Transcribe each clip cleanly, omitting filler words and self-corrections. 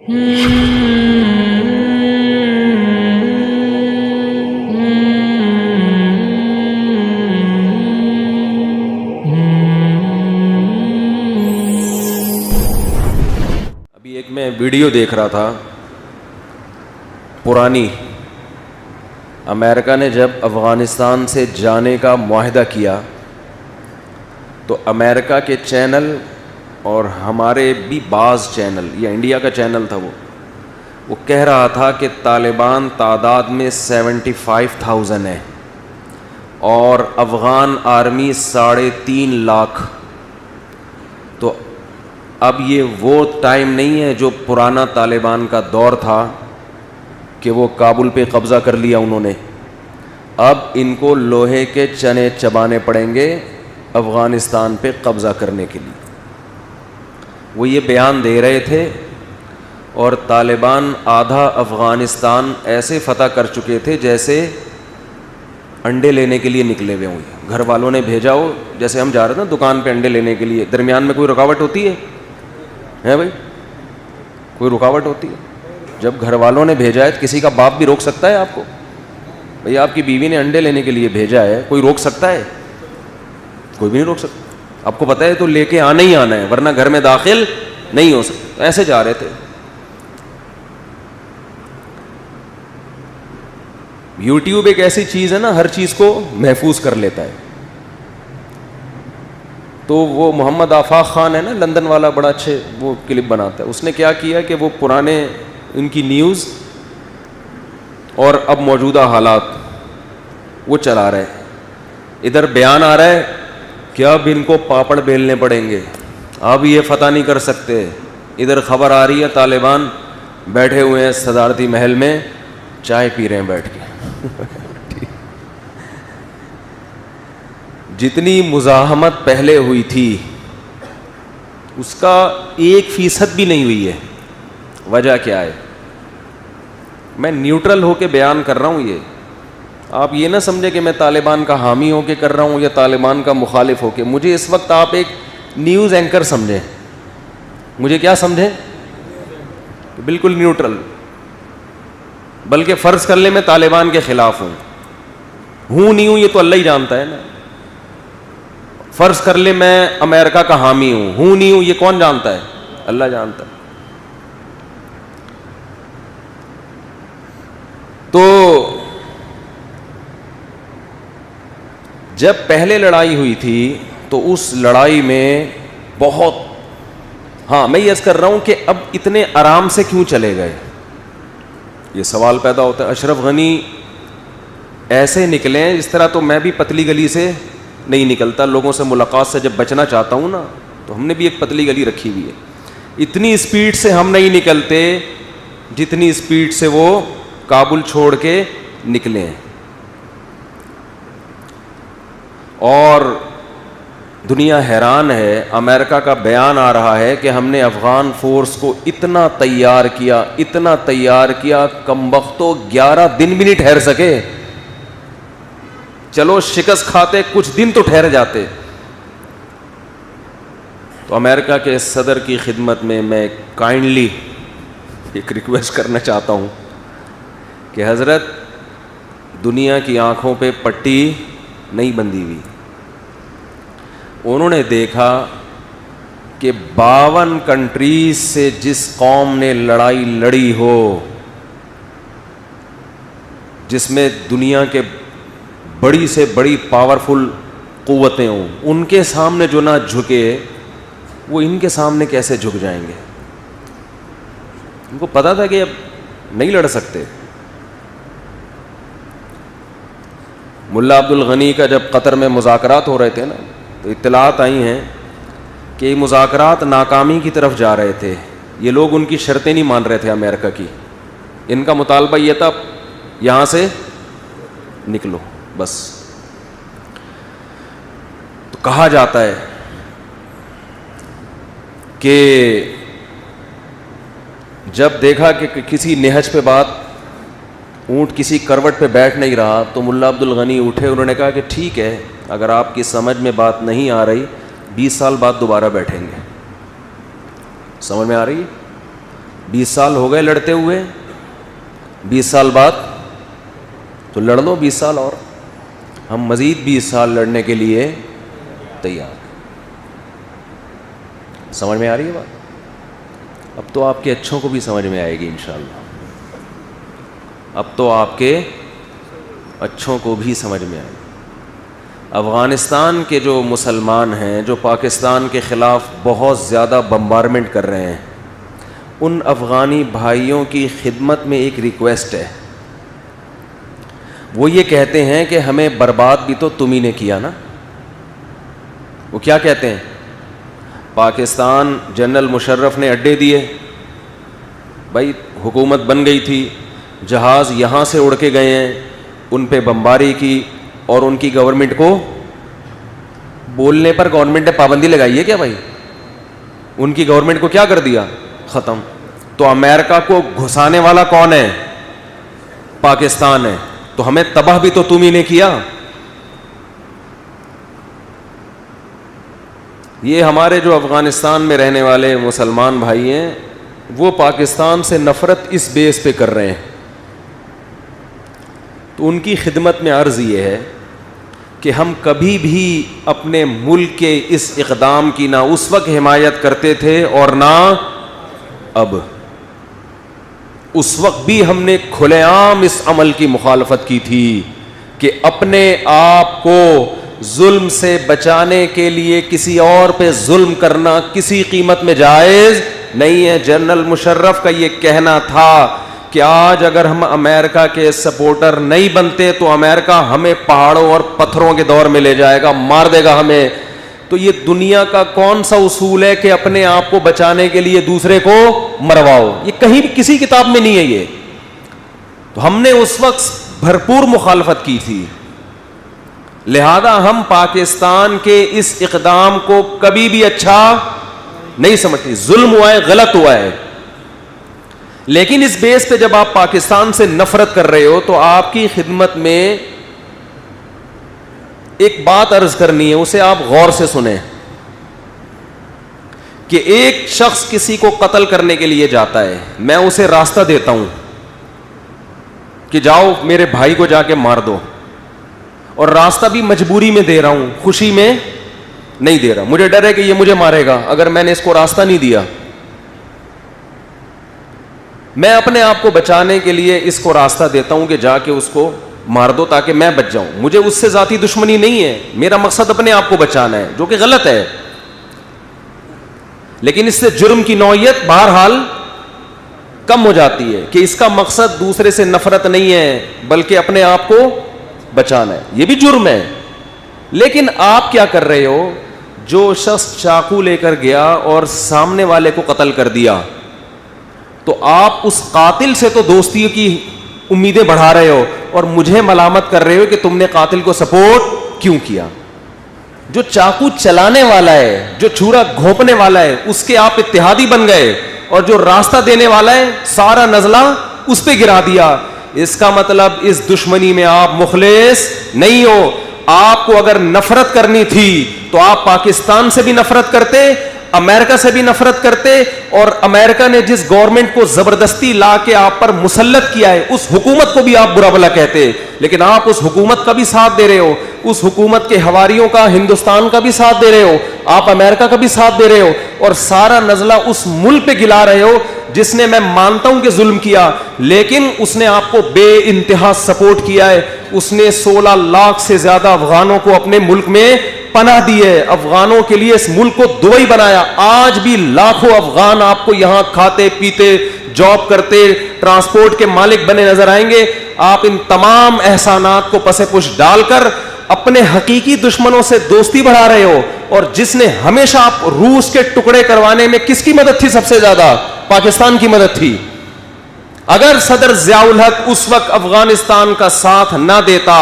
ابھی ایک میں ویڈیو دیکھ رہا تھا پرانی، امریکہ نے جب افغانستان سے جانے کا معاہدہ کیا تو امریکہ کے چینل اور ہمارے بھی بعض چینل، یا انڈیا کا چینل تھا، وہ کہہ رہا تھا کہ طالبان تعداد میں 75,000 ہے اور افغان آرمی 3.5 لاکھ. تو اب یہ وہ ٹائم نہیں ہے جو پرانا طالبان کا دور تھا کہ وہ کابل پہ قبضہ کر لیا انہوں نے. اب ان کو لوہے کے چنے چبانے پڑیں گے افغانستان پہ قبضہ کرنے کے لیے. وہ یہ بیان دے رہے تھے، اور طالبان آدھا افغانستان ایسے فتح کر چکے تھے جیسے انڈے لینے کے لیے نکلے ہوئے ہوں. گھر والوں نے بھیجا ہو، جیسے ہم جا رہے تھے نا دکان پہ انڈے لینے کے لیے، درمیان میں کوئی رکاوٹ ہوتی ہے بھائی؟ کوئی رکاوٹ ہوتی ہے؟ جب گھر والوں نے بھیجا ہے، کسی کا باپ بھی روک سکتا ہے آپ کو؟ بھئی آپ کی بیوی نے انڈے لینے کے لیے بھیجا ہے، کوئی روک سکتا ہے؟ کوئی بھی نہیں روک سکتا. آپ کو پتہ ہے تو لے کے آنا ہی آنا ہے، ورنہ گھر میں داخل نہیں ہو سکتا. ایسے جا رہے تھے. یوٹیوب ایک ایسی چیز ہے نا، ہر چیز کو محفوظ کر لیتا ہے. تو وہ محمد آفاق خان ہے نا، لندن والا، بڑا اچھے وہ کلپ بناتا ہے. اس نے کیا کیا کہ وہ پرانے ان کی نیوز اور اب موجودہ حالات وہ چلا رہے. ادھر بیان آ رہا ہے کہ اب ان کو پاپڑ بیلنے پڑیں گے، اب یہ فتح نہیں کر سکتے. ادھر خبر آ رہی ہے طالبان بیٹھے ہوئے ہیں صدارتی محل میں، چائے پی رہے ہیں بیٹھ کے. جتنی مزاحمت پہلے ہوئی تھی اس کا 1% بھی نہیں ہوئی ہے. وجہ کیا ہے؟ میں نیوٹرل ہو کے بیان کر رہا ہوں. یہ آپ یہ نہ سمجھے کہ میں طالبان کا حامی ہو کے کر رہا ہوں یا طالبان کا مخالف ہو کے. مجھے اس وقت آپ ایک نیوز اینکر سمجھیں. مجھے کیا سمجھیں؟ بالکل نیوٹرل. بلکہ فرض کر لیں میں طالبان کے خلاف ہوں نہیں ہوں، یہ تو اللہ ہی جانتا ہے نا. فرض کر لیں میں امریکہ کا حامی ہوں نہیں ہوں، یہ کون جانتا ہے؟ اللہ جانتا ہے. تو جب پہلے لڑائی ہوئی تھی تو اس لڑائی میں بہت، میں یہ عرض کر رہا ہوں کہ اب اتنے آرام سے کیوں چلے گئے، یہ سوال پیدا ہوتا ہے. اشرف غنی ایسے نکلے ہیں، اس طرح تو میں بھی پتلی گلی سے نہیں نکلتا. لوگوں سے ملاقات سے جب بچنا چاہتا ہوں نا، تو ہم نے بھی ایک پتلی گلی رکھی ہوئی ہے. اتنی اسپیڈ سے ہم نہیں نکلتے جتنی اسپیڈ سے وہ کابل چھوڑ کے نکلے ہیں. اور دنیا حیران ہے. امریکہ کا بیان آ رہا ہے کہ ہم نے افغان فورس کو اتنا تیار کیا کمبختو 11 دن بھی نہیں ٹھہر سکے. چلو شکست کھاتے کچھ دن تو ٹھہر جاتے. تو امریکہ کے صدر کی خدمت میں میں کائنڈلی ایک ریکویسٹ کرنا چاہتا ہوں کہ حضرت، دنیا کی آنکھوں پہ پٹی نہیں بندھی ہوئی. انہوں نے دیکھا کہ 52 کنٹریز سے جس قوم نے لڑائی لڑی ہو، جس میں دنیا کے بڑی سے بڑی پاورفل قوتیں ہوں، ان کے سامنے جو نہ جھکے، وہ ان کے سامنے کیسے جھک جائیں گے؟ ان کو پتا تھا کہ اب نہیں لڑ سکتے. ملا عبد الغنی کا جب قطر میں مذاکرات ہو رہے تھے نا، تو اطلاعات آئی ہیں کہ یہ مذاکرات ناکامی کی طرف جا رہے تھے. یہ لوگ ان کی شرطیں نہیں مان رہے تھے امریکہ کی. ان کا مطالبہ یہ تھا یہاں سے نکلو بس. تو کہا جاتا ہے کہ جب دیکھا کہ کسی نہج پہ بات، اونٹ کسی کروٹ پہ بیٹھ نہیں رہا، تو ملا عبد الغنی اٹھے. انہوں نے کہا کہ ٹھیک ہے، اگر آپ کی سمجھ میں بات نہیں آ رہی، 20 سال بعد دوبارہ بیٹھیں گے. سمجھ میں آ رہی ہے؟ 20 سال ہو گئے لڑتے ہوئے, 20 سال بعد تو لڑ لو 20 سال اور, ہم مزید 20 سال لڑنے کے لیے تیار. سمجھ میں آ رہی ہے بات؟ اب تو آپ کے اچھوں کو بھی سمجھ میں آئے گی انشاءاللہ, اب تو آپ کے اچھوں کو بھی سمجھ میں آئے گی. افغانستان کے جو مسلمان ہیں جو پاکستان کے خلاف بہت زیادہ بمبارمنٹ کر رہے ہیں, ان افغانی بھائیوں کی خدمت میں ایک ریکویسٹ ہے. وہ یہ کہتے ہیں کہ ہمیں برباد بھی تو تم ہی نے کیا نا. وہ کیا کہتے ہیں؟ پاکستان جنرل مشرف نے اڈے دیے, بھائی حکومت بن گئی تھی, جہاز یہاں سے اڑ کے گئے ہیں, ان پہ بمباری کی, اور ان کی گورنمنٹ کو بولنے پر گورنمنٹ نے پابندی لگائی ہے کیا بھائی؟ ان کی گورنمنٹ کو کیا کر دیا؟ ختم. تو امریکہ کو گھسانے والا کون ہے؟ پاکستان ہے. تو ہمیں تباہ بھی تو تم ہی نے کیا. یہ ہمارے جو افغانستان میں رہنے والے مسلمان بھائی ہیں وہ پاکستان سے نفرت اس بیس پہ کر رہے ہیں. تو ان کی خدمت میں عرض یہ ہے کہ ہم کبھی بھی اپنے ملک کے اس اقدام کی نہ اس وقت حمایت کرتے تھے اور نہ اب. اس وقت بھی ہم نے کھلے عام اس عمل کی مخالفت کی تھی کہ اپنے آپ کو ظلم سے بچانے کے لیے کسی اور پہ ظلم کرنا کسی قیمت میں جائز نہیں ہے. جنرل مشرف کا یہ کہنا تھا کہ آج اگر ہم امریکہ کے سپورٹر نہیں بنتے تو امریکہ ہمیں پہاڑوں اور پتھروں کے دور میں لے جائے گا, مار دے گا ہمیں. تو یہ دنیا کا کون سا اصول ہے کہ اپنے آپ کو بچانے کے لیے دوسرے کو مرواؤ؟ یہ کہیں بھی کسی کتاب میں نہیں ہے یہ. تو ہم نے اس وقت بھرپور مخالفت کی تھی. لہذا ہم پاکستان کے اس اقدام کو کبھی بھی اچھا نہیں سمجھتے. ظلم ہوا ہے, غلط ہوا ہے, لیکن اس بیس پہ جب آپ پاکستان سے نفرت کر رہے ہو تو آپ کی خدمت میں ایک بات عرض کرنی ہے, اسے آپ غور سے سنیں. کہ ایک شخص کسی کو قتل کرنے کے لیے جاتا ہے, میں اسے راستہ دیتا ہوں کہ جاؤ میرے بھائی کو جا کے مار دو, اور راستہ بھی مجبوری میں دے رہا ہوں, خوشی میں نہیں دے رہا. مجھے ڈر ہے کہ یہ مجھے مارے گا اگر میں نے اس کو راستہ نہیں دیا. میں اپنے آپ کو بچانے کے لیے اس کو راستہ دیتا ہوں کہ جا کے اس کو مار دو تاکہ میں بچ جاؤں. مجھے اس سے ذاتی دشمنی نہیں ہے, میرا مقصد اپنے آپ کو بچانا ہے, جو کہ غلط ہے. لیکن اس سے جرم کی نوعیت بہرحال کم ہو جاتی ہے کہ اس کا مقصد دوسرے سے نفرت نہیں ہے بلکہ اپنے آپ کو بچانا ہے. یہ بھی جرم ہے. لیکن آپ کیا کر رہے ہو؟ جو شخص چاقو لے کر گیا اور سامنے والے کو قتل کر دیا, تو آپ اس قاتل سے تو دوستی کی امیدیں بڑھا رہے ہو اور مجھے ملامت کر رہے ہو کہ تم نے قاتل کو سپورٹ کیوں کیا. جو چاقو چلانے والا ہے, جو چھرا گھونپنے والا ہے, اس کے آپ اتحادی بن گئے, اور جو راستہ دینے والا ہے سارا نزلہ اس پہ گرا دیا. اس کا مطلب اس دشمنی میں آپ مخلص نہیں ہو. آپ کو اگر نفرت کرنی تھی تو آپ پاکستان سے بھی نفرت کرتے, امریکہ سے بھی نفرت کرتے, اور امریکہ نے جس گورنمنٹ کو زبردستی لا کے آپ پر مسلط کیا ہے اس حکومت کو بھی آپ برا بھلا کہتے. لیکن آپ اس حکومت کا بھی ساتھ دے رہے ہو, اس حکومت کے حواریوں کا, ہندوستان کا بھی ساتھ دے رہے ہو, آپ امریکہ کا بھی ساتھ دے رہے ہو, اور سارا نزلہ اس ملک پہ گلا رہے ہو جس نے, میں مانتا ہوں کہ ظلم کیا, لیکن اس نے آپ کو بے انتہا سپورٹ کیا ہے. اس نے 16 لاکھ سے زیادہ افغانوں کو اپنے ملک میں پناہ دی ہے, افغانوں کے لیے اس ملک کو دبئی بنایا. آج بھی لاکھوں افغان آپ کو یہاں کھاتے پیتے, جاب کرتے, ٹرانسپورٹ کے مالک بنے نظر آئیں گے. آپ ان تمام احسانات کو پس پش ڈال کر اپنے حقیقی دشمنوں سے دوستی بڑھا رہے ہو. اور جس نے ہمیشہ آپ روس کے ٹکڑے کروانے میں کس کی مدد تھی؟ سب سے زیادہ پاکستان کی مدد تھی. اگر صدر ضیاء الحق اس وقت افغانستان کا ساتھ نہ دیتا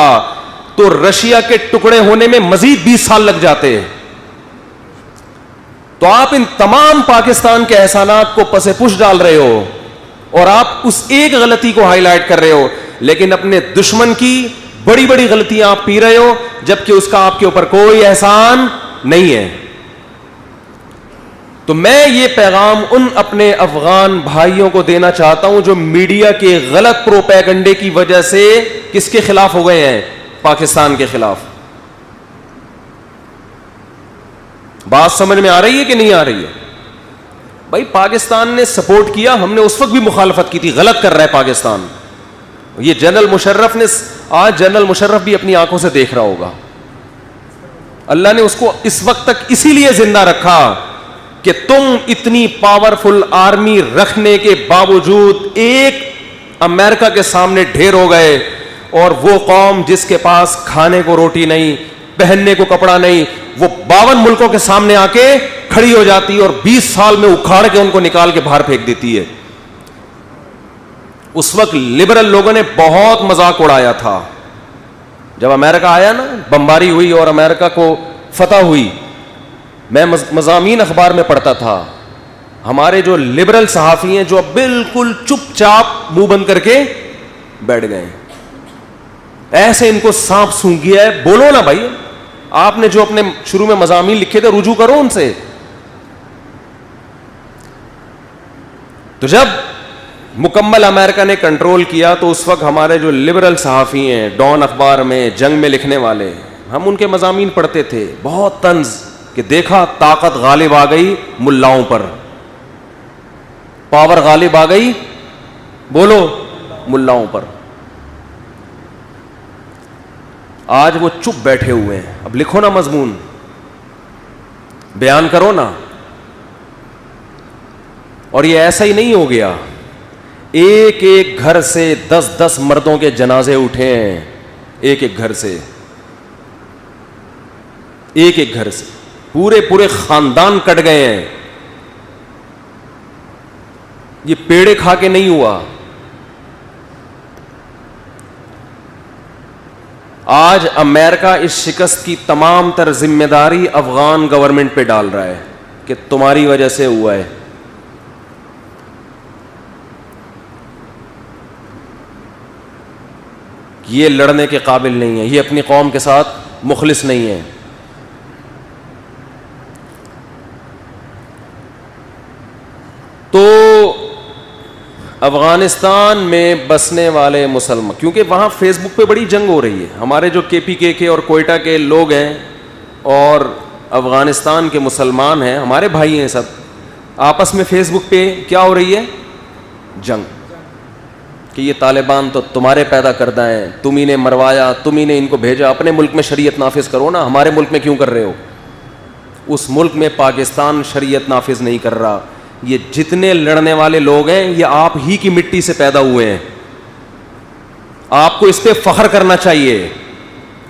تو رشیا کے ٹکڑے ہونے میں مزید 20 سال لگ جاتے. تو آپ ان تمام پاکستان کے احسانات کو پس پش ڈال رہے ہو اور آپ اس ایک غلطی کو ہائی لائٹ کر رہے ہو, لیکن اپنے دشمن کی بڑی بڑی غلطیاں آپ پی رہے ہو جبکہ اس کا آپ کے اوپر کوئی احسان نہیں ہے. تو میں یہ پیغام ان اپنے افغان بھائیوں کو دینا چاہتا ہوں جو میڈیا کے غلط پروپیگنڈے کی وجہ سے کس کے خلاف ہو گئے ہیں؟ پاکستان کے خلاف. بات سمجھ میں آ رہی ہے کہ نہیں آ رہی ہے؟ بھائی پاکستان نے سپورٹ کیا, ہم نے اس وقت بھی مخالفت کی تھی, غلط کر رہا ہے پاکستان. یہ جنرل مشرف نے, آج جنرل مشرف بھی اپنی آنکھوں سے دیکھ رہا ہوگا, اللہ نے اس کو اس وقت تک اسی لیے زندہ رکھا کہ تم اتنی پاورفل آرمی رکھنے کے باوجود ایک امریکہ کے سامنے ڈھیر ہو گئے, اور وہ قوم جس کے پاس کھانے کو روٹی نہیں, پہننے کو کپڑا نہیں, وہ 52 ملکوں کے سامنے آ کے کھڑی ہو جاتی ہے اور 20 سال میں اکھاڑ کے ان کو نکال کے باہر پھینک دیتی ہے. اس وقت لبرل لوگوں نے بہت مذاق اڑایا تھا. جب امریکہ آیا نا, بمباری ہوئی اور امریکہ کو فتح ہوئی, میں مضامین اخبار میں پڑھتا تھا, ہمارے جو لبرل صحافی ہیں جو اب بالکل چپ چاپ منہ بند کر کے بیٹھ گئے, ایسے ان کو سانپ سونگھ گیا ہے. بولو نا بھائی, آپ نے جو اپنے شروع میں مضامین لکھے تھے رجوع کرو ان سے. تو جب مکمل امریکہ نے کنٹرول کیا تو اس وقت ہمارے جو لبرل صحافی ہیں, ڈان اخبار میں جنگ میں لکھنے والے, ہم ان کے مضامین پڑھتے تھے, بہت طنز کہ دیکھا طاقت غالب آ گئی ملاؤں پر, پاور غالب آ گئی, بولو, ملاؤں پر. آج وہ چپ بیٹھے ہوئے ہیں, اب لکھو نا مضمون, بیان کرو نا. اور یہ ایسا ہی نہیں ہو گیا, ایک ایک گھر سے 10 مردوں کے جنازے اٹھے ہیں, ایک ایک گھر سے, ایک ایک گھر سے پورے خاندان کٹ گئے ہیں. یہ پیڑے کھا کے نہیں ہوا. آج امریکہ اس شکست کی تمام تر ذمہ داری افغان گورنمنٹ پہ ڈال رہا ہے کہ تمہاری وجہ سے ہوا ہے. یہ لڑنے کے قابل نہیں ہے, یہ اپنی قوم کے ساتھ مخلص نہیں ہے. تو افغانستان میں بسنے والے مسلمان, کیونکہ وہاں فیس بک پہ بڑی جنگ ہو رہی ہے, ہمارے جو KPK کے اور کوئٹہ کے لوگ ہیں اور افغانستان کے مسلمان ہیں, ہمارے بھائی ہیں سب, آپس میں فیس بک پہ کیا ہو رہی ہے؟ جنگ, کہ یہ طالبان تو تمہارے پیدا کردہ ہیں, تم ہی نے مروایا, تم ہی نے ان کو بھیجا, اپنے ملک میں شریعت نافذ کرو نا, ہمارے ملک میں کیوں کر رہے ہو؟ اس ملک میں پاکستان شریعت نافذ نہیں کر رہا. یہ جتنے لڑنے والے لوگ ہیں یہ آپ ہی کی مٹی سے پیدا ہوئے ہیں, آپ کو اس پہ فخر کرنا چاہیے.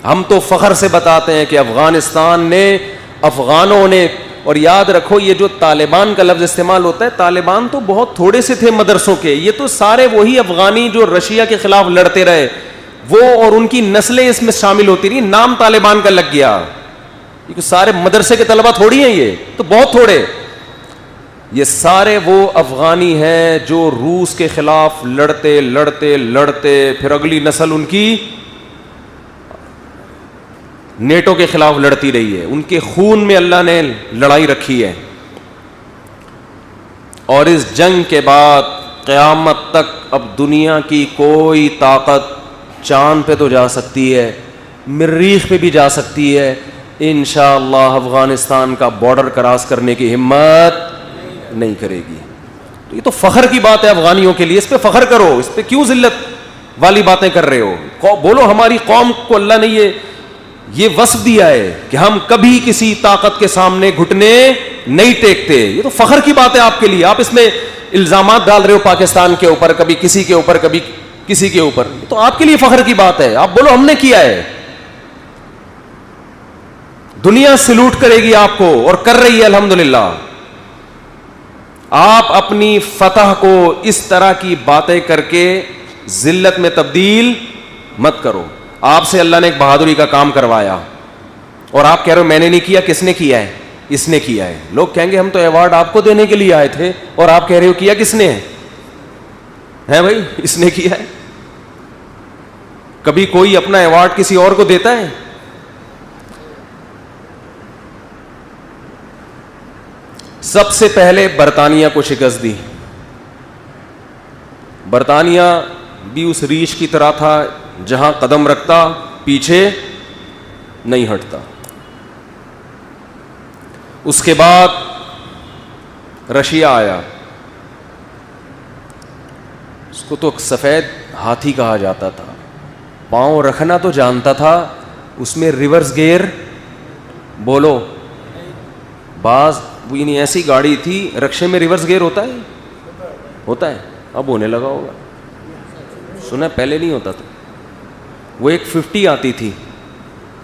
ہم تو فخر سے بتاتے ہیں کہ افغانستان نے, افغانوں نے, اور یاد رکھو یہ جو طالبان کا لفظ استعمال ہوتا ہے, طالبان تو بہت تھوڑے سے تھے مدرسوں کے, یہ تو سارے وہی افغانی جو رشیا کے خلاف لڑتے رہے, وہ اور ان کی نسلیں اس میں شامل ہوتی رہی, نام طالبان کا لگ گیا. یہ سارے مدرسے کے طلبہ تھوڑی ہیں, یہ تو بہت تھوڑے, یہ سارے وہ افغانی ہیں جو روس کے خلاف لڑتے لڑتے لڑتے پھر اگلی نسل ان کی نیٹو کے خلاف لڑتی رہی ہے, ان کے خون میں اللہ نے لڑائی رکھی ہے. اور اس جنگ کے بعد قیامت تک اب دنیا کی کوئی طاقت چاند پہ تو جا سکتی ہے, مریخ پہ بھی جا سکتی ہے, انشاءاللہ افغانستان کا بارڈر کراس کرنے کی ہمت نہیں کرے گی. تو یہ تو فخر کی بات ہے افغانیوں کے لیے, اس پہ فخر کرو, اس پہ کیوں ذلت والی باتیں کر رہے ہو؟ بولو ہماری قوم کو اللہ نے یہ وصف دیا ہے کہ ہم کبھی کسی طاقت کے سامنے گھٹنے نہیں ٹیکتے. یہ تو فخر کی بات ہے آپ کے لیے. آپ اس میں الزامات ڈال رہے ہو پاکستان کے اوپر, کبھی کسی کے اوپر, کبھی کسی کے اوپر, تو آپ کے لیے فخر کی بات ہے. آپ بولو ہم نے کیا ہے. دنیا سلوٹ کرے گی آپ کو, اور کر رہی ہے الحمدللہ. آپ اپنی فتح کو اس طرح کی باتیں کر کے ذلت میں تبدیل مت کرو. آپ سے اللہ نے ایک بہادری کا کام کروایا اور آپ کہہ رہے ہو میں نے نہیں کیا, کس نے کیا ہے؟ اس نے کیا ہے. لوگ کہیں گے ہم تو ایوارڈ آپ کو دینے کے لیے آئے تھے, اور آپ کہہ رہے ہو کیا کس نے ہے؟ بھائی اس نے کیا ہے. کبھی کوئی اپنا ایوارڈ کسی اور کو دیتا ہے؟ سب سے پہلے برطانیہ کو شکست دی. برطانیہ بھی اس ریچھ کی طرح تھا جہاں قدم رکھتا پیچھے نہیں ہٹتا. اس کے بعد رشیا آیا. اس کو تو سفید ہاتھی کہا جاتا تھا. پاؤں رکھنا تو جانتا تھا, اس میں ریورس گیئر بولو بعض وہ نہیں ایسی گاڑی تھی رکشے میں ریورس گیئر ہوتا ہے, ہوتا ہے اب ہونے لگا ہوگا, سنا پہلے نہیں ہوتا تھا. وہ ایک 50 آتی تھی,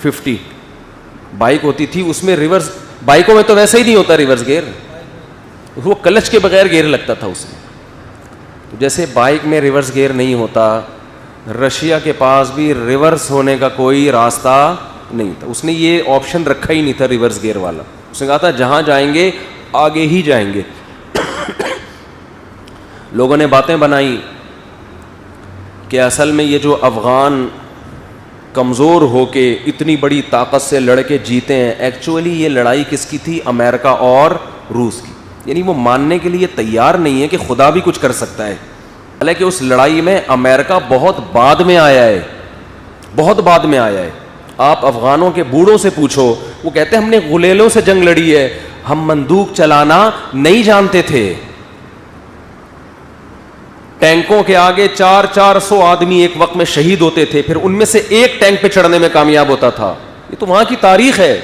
50 بائک ہوتی تھی, اس میں ریورس, بائکوں میں تو ویسے ہی نہیں ہوتا ریورس گیئر, وہ کلچ کے بغیر گیئر لگتا تھا اس میں. تو جیسے بائک میں ریورس گیئر نہیں ہوتا, رشیا کے پاس بھی ریورس ہونے کا کوئی راستہ نہیں تھا. اس نے یہ آپشن رکھا ہی نہیں تھا ریورس گیئر والا. اس نے کہا تھا جہاں جائیں گے آگے ہی جائیں گے. لوگوں نے باتیں بنائی کہ اصل میں یہ جو افغان کمزور ہو کے اتنی بڑی طاقت سے لڑ کے جیتے ہیں, ایکچولی یہ لڑائی کس کی تھی؟ امریکہ اور روس کی. یعنی وہ ماننے کے لیے تیار نہیں ہے کہ خدا بھی کچھ کر سکتا ہے. حالانکہ اس لڑائی میں امریکہ بہت بعد میں آیا ہے, بہت بعد میں آیا ہے. آپ افغانوں کے بوڑھوں سے پوچھو, وہ کہتے ہیں ہم نے غلیلوں سے جنگ لڑی ہے, ہم بندوق چلانا نہیں جانتے تھے. ٹینکوں کے آگے 400 آدمی ایک وقت میں شہید ہوتے تھے, پھر ان میں سے ایک ٹینک پہ چڑھنے میں کامیاب ہوتا تھا. یہ تو وہاں کی تاریخ ہے.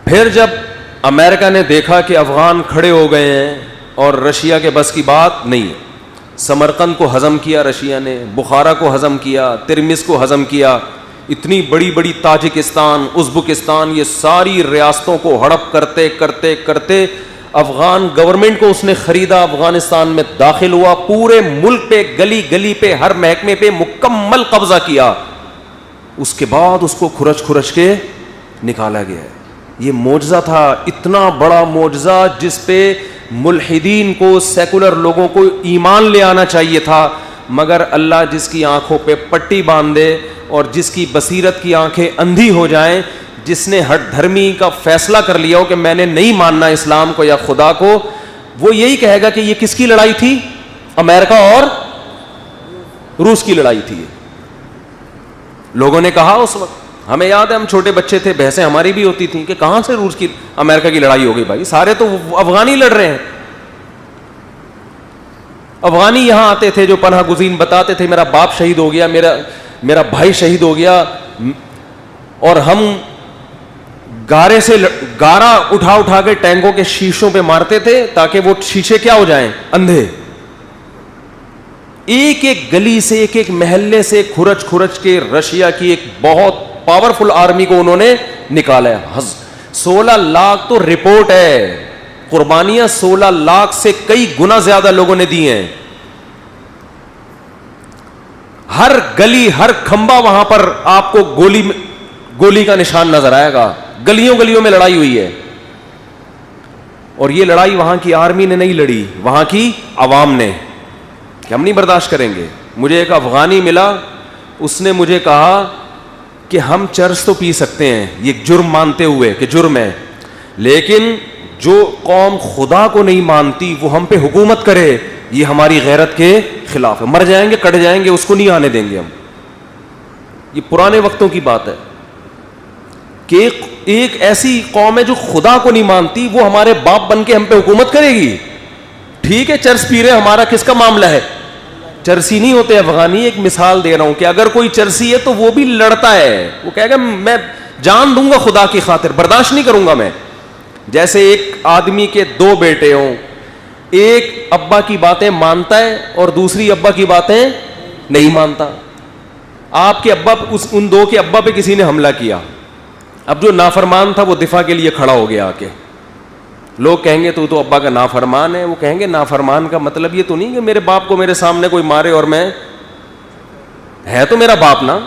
پھر جب امریکہ نے دیکھا کہ افغان کھڑے ہو گئے ہیں اور رشیا کے بس کی بات نہیں ہے, سمرقند کو ہضم کیا رشیا نے, بخارا کو ہضم کیا, ترمس کو ہضم کیا, اتنی بڑی بڑی تاجکستان, ازبکستان, یہ ساری ریاستوں کو ہڑپ کرتے کرتے کرتے افغان گورنمنٹ کو اس نے خریدا, افغانستان میں داخل ہوا, پورے ملک پہ گلی گلی پہ ہر محکمے پہ مکمل قبضہ کیا. اس کے بعد اس کو کھرچ کھرچ کے نکالا گیا. یہ معجزہ تھا, اتنا بڑا معجزہ جس پہ ملحدین کو, سیکولر لوگوں کو ایمان لے آنا چاہیے تھا. مگر اللہ جس کی آنکھوں پہ پٹی باندھ دے اور جس کی بصیرت کی آنکھیں اندھی ہو جائیں, جس نے ہٹ دھرمی کا فیصلہ کر لیا ہو کہ میں نے نہیں ماننا اسلام کو یا خدا کو, وہ یہی کہے گا کہ یہ کس کی لڑائی تھی؟ امریکہ اور روس کی لڑائی تھی. لوگوں نے کہا اس وقت, ہمیں یاد ہے ہم چھوٹے بچے تھے, بحثیں ہماری بھی ہوتی تھیں کہ کہاں سے روس کی امریکہ کی لڑائی ہو گئی بھائی, سارے تو افغانی لڑ رہے ہیں. افغانی یہاں آتے تھے جو پناہ گزین بتاتے تھے میرا باپ شہید ہو گیا, میرا بھائی شہید ہو گیا, اور ہم گارا اٹھا اٹھا کے ٹینکوں کے شیشوں پہ مارتے تھے تاکہ وہ شیشے کیا ہو جائیں, اندھے. ایک ایک گلی سے, ایک ایک محلے سے کھرچ کھرچ کے رشیا کی ایک بہت پاورفل آرمی کو انہوں نے نکالا ہے. 16 لاکھ تو رپورٹ ہے, قربانیاں 16 لاکھ سے کئی گنا زیادہ لوگوں نے دی ہیں. ہر گلی, ہر کھمبا وہاں پر آپ کو گولی کا نشان نظر آئے گا. گلیوں گلیوں میں لڑائی ہوئی ہے. اور یہ لڑائی وہاں کی آرمی نے نہیں لڑی, وہاں کی عوام نے, کہ ہم نہیں برداشت کریں گے. مجھے ایک افغانی ملا, اس نے مجھے کہا کہ ہم چرس تو پی سکتے ہیں یہ جرم مانتے ہوئے کہ جرم ہے, لیکن جو قوم خدا کو نہیں مانتی وہ ہم پہ حکومت کرے, یہ ہماری غیرت کے خلاف ہے. مر جائیں گے, کٹ جائیں گے, اس کو نہیں آنے دیں گے ہم. یہ پرانے وقتوں کی بات ہے کہ ایک ایسی قوم ہے جو خدا کو نہیں مانتی, وہ ہمارے باپ بن کے ہم پہ حکومت کرے گی. ٹھیک ہے چرس پی رہے, ہمارا کس کا معاملہ ہے؟ چرسی نہیں ہوتے افغانی. ایک مثال دے رہا ہوں کہ اگر کوئی چرسی ہے تو وہ بھی لڑتا ہے, وہ کہے گا میں جان دوں گا خدا کی خاطر, برداشت نہیں کروں گا میں. جیسے ایک آدمی کے 2 بیٹے ہوں, ایک ابا کی باتیں مانتا ہے اور دوسری ابا کی باتیں نہیں مانتا. آپ کے ابا, ان 2 کے ابا پہ کسی نے حملہ کیا, اب جو نافرمان تھا وہ دفاع کے لیے کھڑا ہو گیا آ کے. لوگ کہیں گے تو ابا کا نافرمان ہے. وہ کہیں گے نافرمان کا مطلب یہ تو نہیں کہ میرے باپ کو میرے سامنے کوئی مارے اور میں, ہے تو میرا باپ نا,